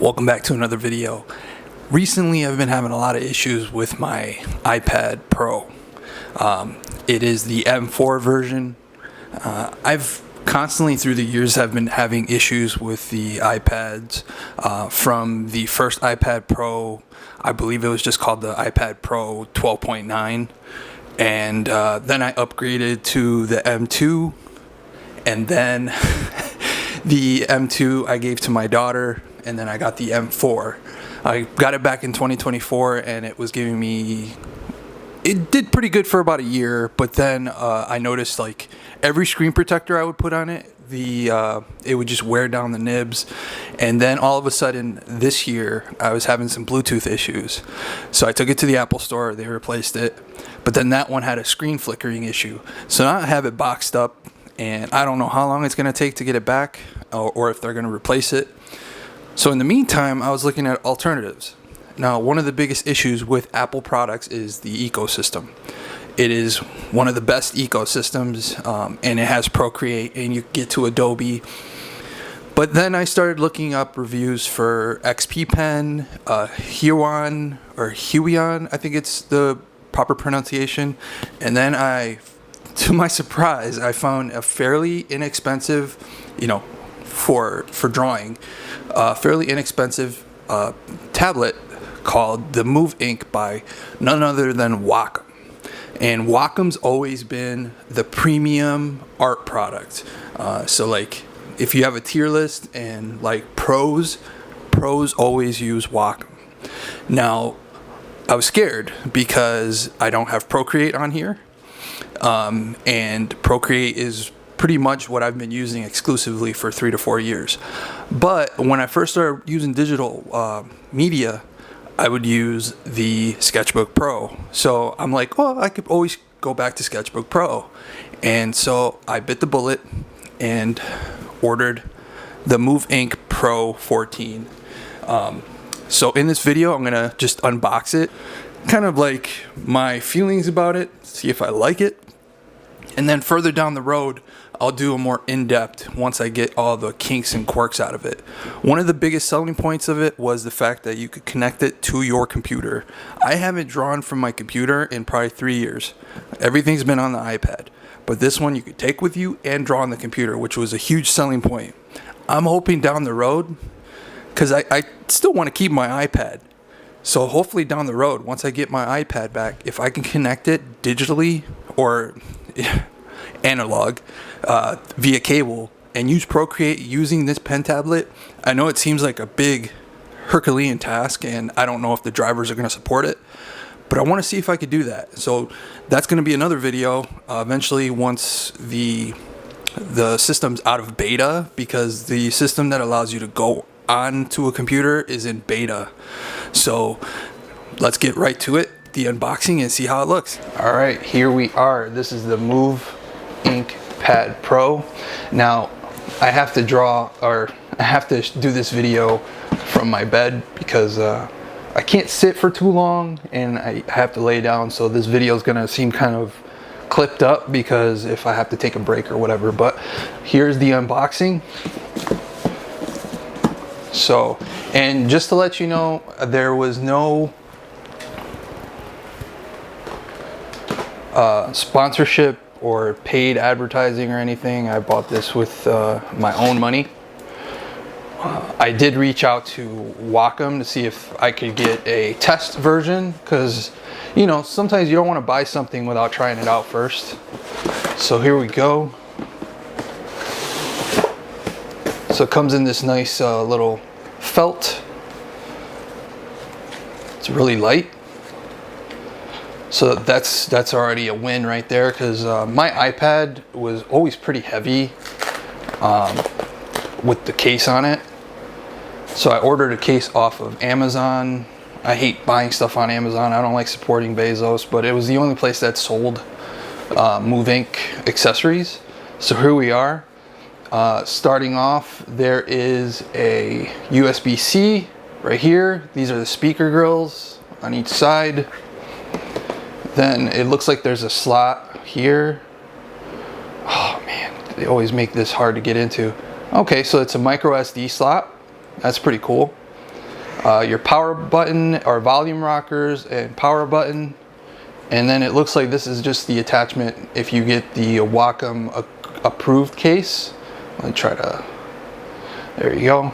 Welcome back to another video. Recently I've been having a lot of issues with my iPad Pro. It is the M4 version. I've constantly through the years have been having issues with the iPads from the first iPad Pro. I believe it was just called the iPad Pro 12.9, and then I upgraded to the M2, and then the M2 I gave to my daughter, and then I got the M4. I got it back in 2024, and it was giving me, it did pretty good for about a year, but then I noticed like every screen protector I would put on it, it would just wear down the nibs. And then all of a sudden this year I was having some Bluetooth issues, so I took it to the Apple store. They replaced it, but then that one had a screen flickering issue, so now I have it boxed up, and I don't know how long it's going to take to get it back, or if they're going to replace it. So in the meantime, I was looking at alternatives. Now, one of the biggest issues with Apple products is the ecosystem. It is one of the best ecosystems, and it has Procreate, and you get to Adobe. But then I started looking up reviews for XP Pen, Huion, I think it's the proper pronunciation. And then to my surprise, I found a fairly inexpensive, for drawing, fairly inexpensive tablet called the Movink by none other than Wacom. And Wacom's always been the premium art product. So like if you have a tier list and like pros always use Wacom. Now, I was scared because I don't have Procreate on here. And Procreate is pretty much what I've been using exclusively for 3 to 4 years. But when I first started using digital media, I would use the Sketchbook Pro. So I'm like, well, I could always go back to Sketchbook Pro. And so I bit the bullet and ordered the Movink Pro 14. So in this video, I'm going to just unbox it, kind of like my feelings about it, see if I like it. And then further down the road, I'll do a more in-depth once I get all the kinks and quirks out of it. One of the biggest selling points of it was the fact that you could connect it to your computer. I haven't drawn from my computer in probably 3 years. Everything's been on the iPad. But this one you could take with you and draw on the computer, which was a huge selling point. I'm hoping down the road, because I still want to keep my iPad. So hopefully down the road, once I get my iPad back, if I can connect it digitally or analog via cable and use Procreate using this pen tablet. I know it seems like a big Herculean task, and I don't know if the drivers are going to support it, but I want to see if I could do that. So that's going to be another video eventually once the system's out of beta, because the system that allows you to go onto a computer is in beta. So let's get right to it, the unboxing, and see how it looks. All right, here we are. This is the Movink Pad Pro. Now I have to do this video from my bed because I can't sit for too long and I have to lay down, so this video is gonna seem kind of clipped up because if I have to take a break or whatever. But here's the unboxing. So, and just to let you know, there was no sponsorship or paid advertising or anything. I bought this with my own money. I did reach out to Wacom to see if I could get a test version, because sometimes you don't want to buy something without trying it out first. So here we go. So it comes in this nice little felt. It's really light. So that's already a win right there, because my iPad was always pretty heavy with the case on it. So I ordered a case off of Amazon. I hate buying stuff on Amazon. I don't like supporting Bezos, but it was the only place that sold Movink accessories. So here we are. Starting off, there is a USB-C right here. These are the speaker grills on each side. Then it looks like there's a slot here. Oh man, they always make this hard to get into. Okay, so it's a micro SD slot. That's pretty cool. your power button or volume rockers and power button. And then it looks like this is just the attachment if you get the Wacom approved case. Let me try to, there you go.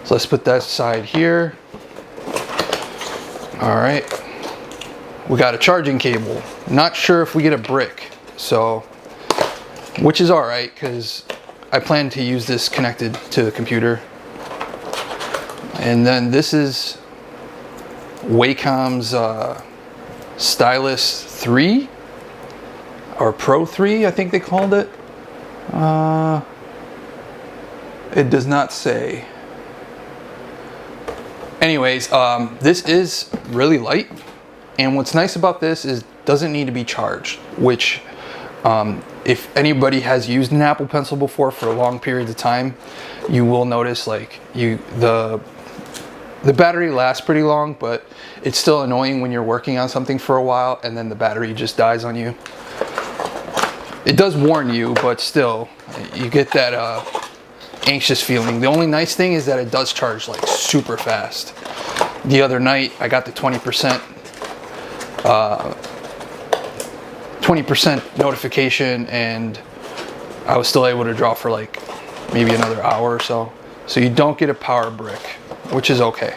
So let's put that aside here. All right, we got a charging cable. Not sure if we get a brick, so, which is all right, because I plan to use this connected to the computer. And then this is Wacom's Stylus 3 or Pro 3, I think they called it. It does not say. Anyways, this is really light, and what's nice about this is it doesn't need to be charged, which if anybody has used an Apple Pencil before for long periods of time, you will notice like the battery lasts pretty long, but it's still annoying when you're working on something for a while and then the battery just dies on you. It does warn you, but still, you get that anxious feeling. The only nice thing is that it does charge like super fast. The other night, I got the 20% notification, and I was still able to draw for like maybe another hour or so. So you don't get a power brick, which is okay.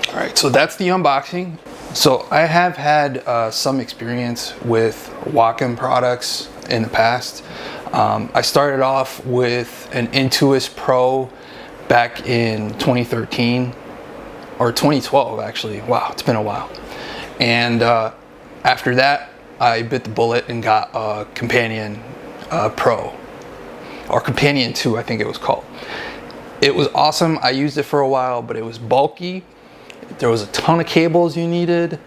All right, so that's the unboxing. So I have had some experience with Wacom products in the past. I started off with an Intuos Pro back in 2013 or 2012 actually. Wow, it's been a while. And after that, I bit the bullet and got a Companion Pro, or Companion 2, I think it was called. It was awesome. I used it for a while, but it was bulky. There was a ton of cables you needed,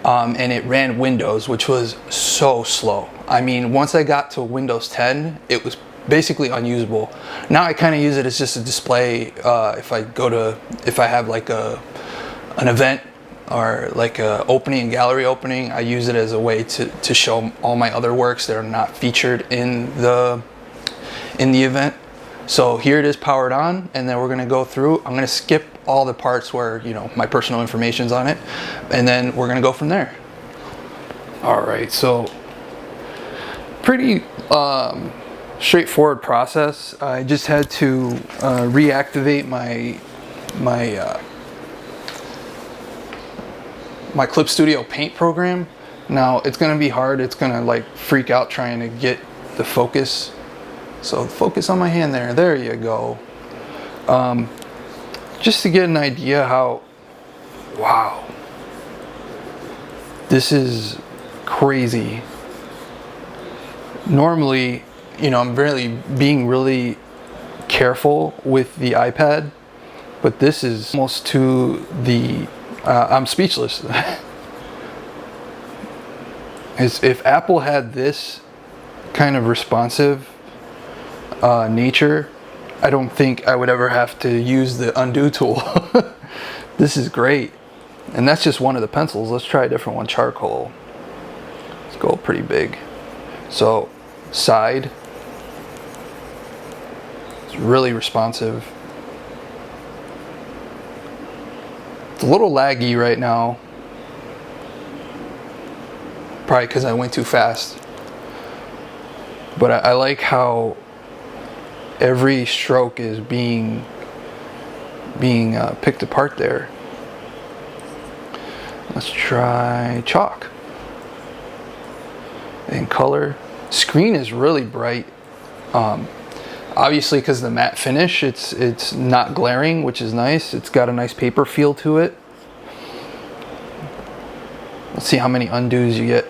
and it ran Windows, which was so slow. I mean, once I got to Windows 10, it was basically unusable. Now I kind of use it as just a display. If I have like an event or like a opening, gallery opening, I use it as a way to show all my other works that are not featured in the event. So here it is powered on, and then we're gonna go through. I'm gonna skip all the parts where, you know, my personal information's on it, and then we're gonna go from there. All right, so pretty straightforward process. I just had to reactivate my Clip Studio Paint program. Now it's gonna be hard. It's gonna like freak out trying to get the focus. So focus on my hand there. There you go. Just to get an idea how, wow, this is crazy. Normally, you know, I'm being really careful with the iPad, but this is almost to the, I'm speechless. As if Apple had this kind of responsive nature, I don't think I would ever have to use the undo tool. This is great. And that's just one of the pencils. Let's try a different one, charcoal. Let's go pretty big. So side, it's really responsive. It's a little laggy right now, probably because I went too fast. But I like how every stroke is being picked apart there. Let's try chalk. And color. Screen is really bright. Obviously, because the matte finish, it's not glaring, which is nice. It's got a nice paper feel to it. Let's see how many undos you get.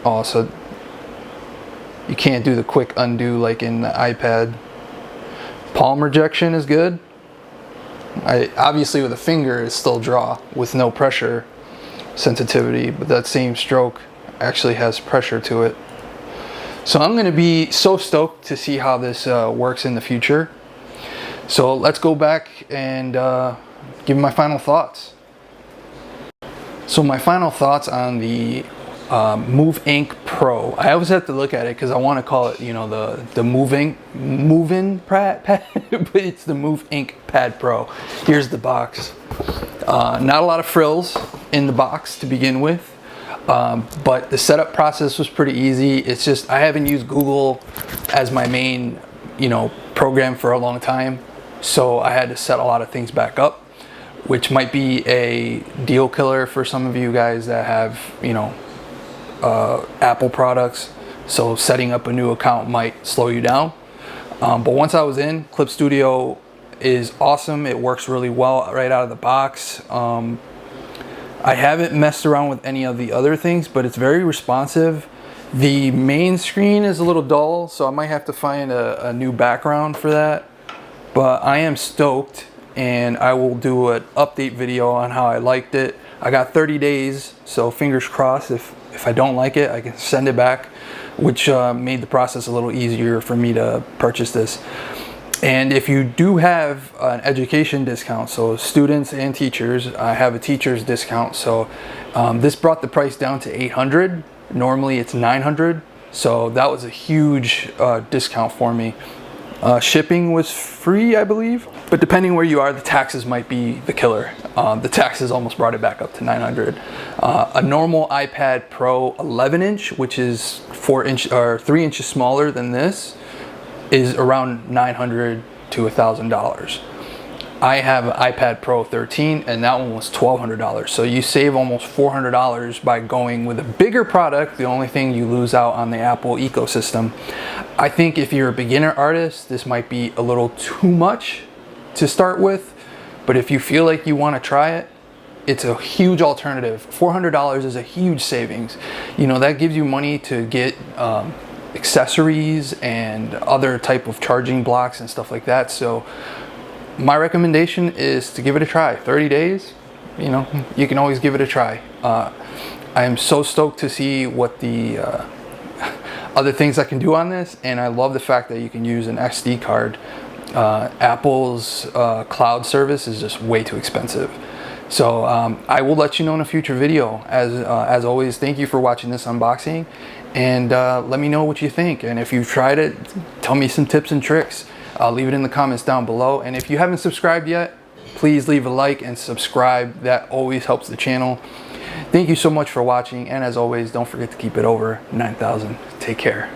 Oh, so you can't do the quick undo like in the iPad. Palm rejection is good. Obviously with a finger it's still draw with no pressure sensitivity, but that same stroke actually has pressure to it. So I'm going to be so stoked to see how this works in the future. So let's go back and give my final thoughts. So my final thoughts on the Movink Pro. I always have to look at it because I want to call it, you know, the Movin pad, but it's the Movink Pad Pro. Here's the box. Not a lot of frills in the box to begin with, but the setup process was pretty easy. It's just I haven't used Google as my main, you know, program for a long time, so I had to set a lot of things back up, which might be a deal killer for some of you guys that have, you know, Apple products. So setting up a new account might slow you down. But once I was in, Clip Studio is awesome. It works really well right out of the box. I haven't messed around with any of the other things, but it's very responsive. The main screen is a little dull, so I might have to find a new background for that. But I am stoked, and I will do an update video on how I liked it. I got 30 days, so fingers crossed. If I don't like it, I can send it back, which made the process a little easier for me to purchase this. And if you do have an education discount, so students and teachers, I have a teacher's discount. So this brought the price down to $800. Normally it's $900. So that was a huge discount for me. Shipping was free, I believe, but depending where you are, the taxes might be the killer. The taxes almost brought it back up to $900. A normal iPad Pro 11-inch, which is 3 inches smaller than this, is around $900 to $1,000. I have an iPad Pro 13, and that one was $1,200. So you save almost $400 by going with a bigger product. The only thing you lose out on the Apple ecosystem. I think if you're a beginner artist, this might be a little too much to start with, but if you feel like you want to try it, it's a huge alternative. $400 is a huge savings. You know, that gives you money to get accessories and other type of charging blocks and stuff like that. So my recommendation is to give it a try. 30 days, you know, you can always give it a try. I am so stoked to see what the other things I can do on this, and I love the fact that you can use an SD card. Apple's cloud service is just way too expensive. So I will let you know in a future video. As always, thank you for watching this unboxing, and let me know what you think. And if you've tried it, tell me some tips and tricks. I'll leave it in the comments down below. And if you haven't subscribed yet, please leave a like and subscribe. That always helps the channel. Thank you so much for watching, and as always, don't forget to keep it over 9,000. Take care.